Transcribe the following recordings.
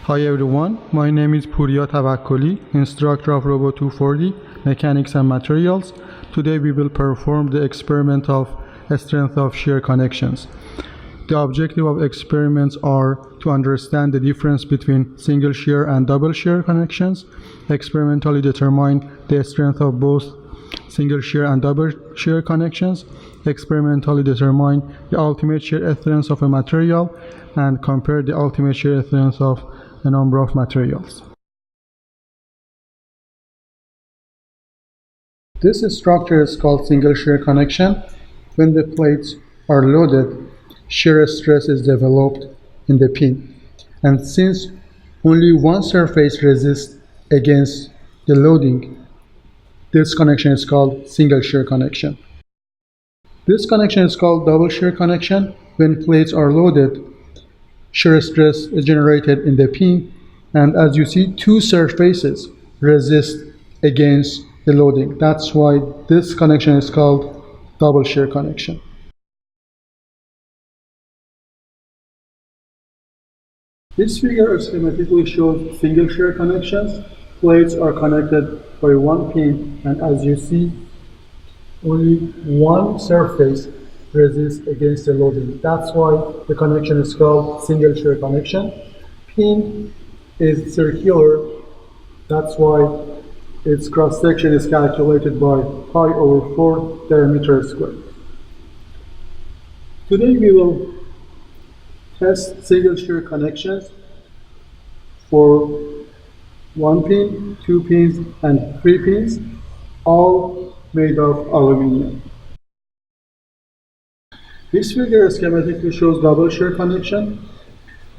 Hi everyone, my name is Puriya Tawakkoli, instructor of Robo 240, Mechanics and Materials. Today we will perform the experiment of strength of shear connections. The objective of experiments are to understand the difference between single shear and double shear connections, experimentally determine the strength of both single shear and double shear connections, experimentally determine the ultimate shear strength of a material, and compare the ultimate shear strength of a number of materials. This structure is called single shear connection. When the plates are loaded, shear stress is developed in the pin. And since only one surface resists against the loading, this connection is called single shear connection. This connection is called double shear connection. When plates are loaded, shear stress is generated in the pin, and as you see, two surfaces resist against the loading. That's why this connection is called double shear connection. This figure schematically shows single shear connections. Plates are connected by one pin, and as you see, only one surface resists against the loading. That's why the connection is called single shear connection. Pin is circular. That's why its cross section is calculated by pi over 4 diameter squared. Today we will test single shear connections for one pin, two pins, and three pins, all made of aluminum. This figure schematically shows double shear connection.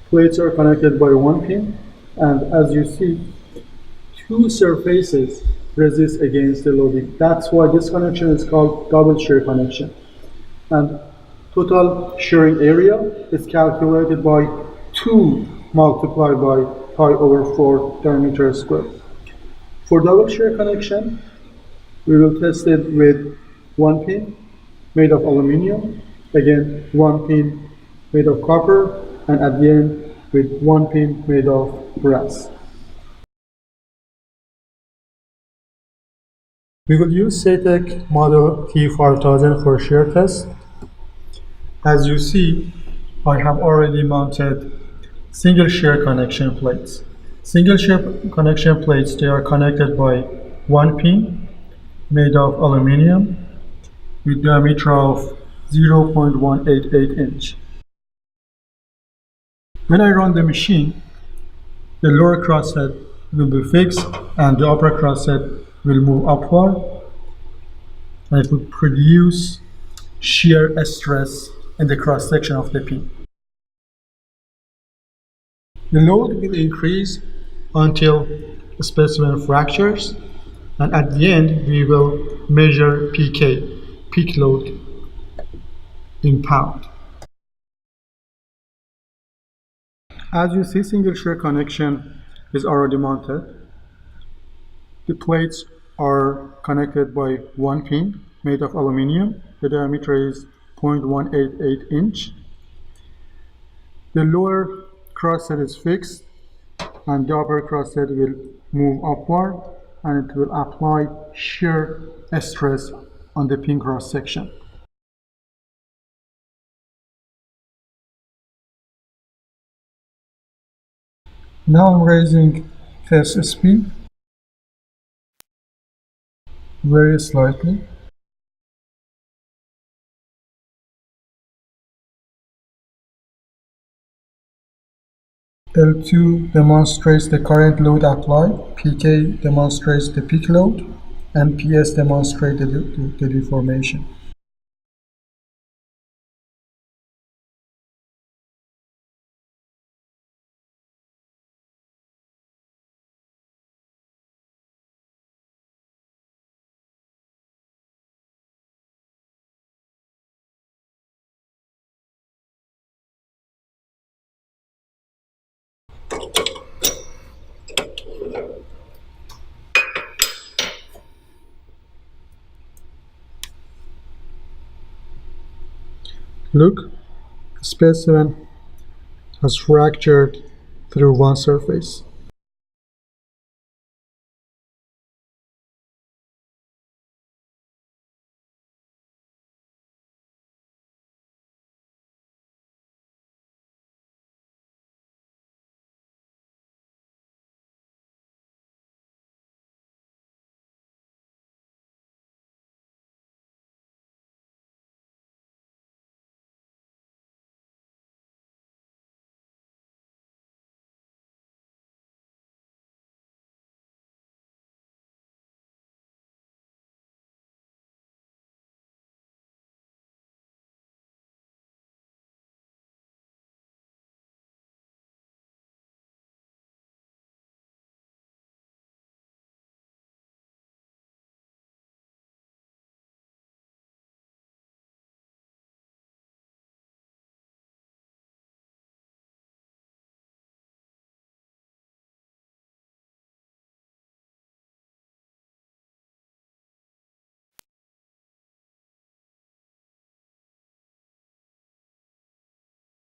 Plates are connected by one pin, and as you see, two surfaces resist against the loading. That's why this connection is called double shear connection. And total shearing area is calculated by 2 multiplied by pi over 4 diameter squared. For double shear connection, we will test it with one pin made of aluminum, again one pin made of copper, and at the end with one pin made of brass. We will use SATEC model T5000 for shear test. As you see, I have already mounted single shear connection plates. Single shear connection plates, they are connected by one pin made of aluminum with diameter of 0.188 inch. When I run the machine, the lower crosshead will be fixed and the upper crosshead will move upward, and it will produce shear stress in the cross section of the pin. The load will increase until the specimen fractures, and at the end we will measure PK, peak load, in pound. As you see, single shear connection is already mounted. The plates are connected by one pin made of aluminum. The diameter is 0.188 inch. The lower crosshead is fixed and the upper crosshead will move upward, and it will apply shear stress on the pin cross section. Now I'm raising test speed very slightly. L2 demonstrates the current load applied, PK demonstrates the peak load, and PS demonstrates the deformation. Look, the specimen has fractured through one surface.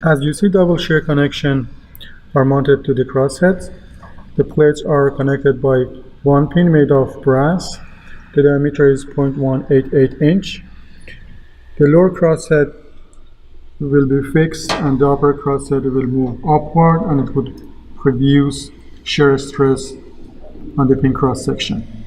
As you see, double shear connection are mounted to the crossheads. The plates are connected by one pin made of brass. The diameter is 0.188 inch. The lower crosshead will be fixed and the upper crosshead will move upward, and it would produce shear stress on the pin cross section.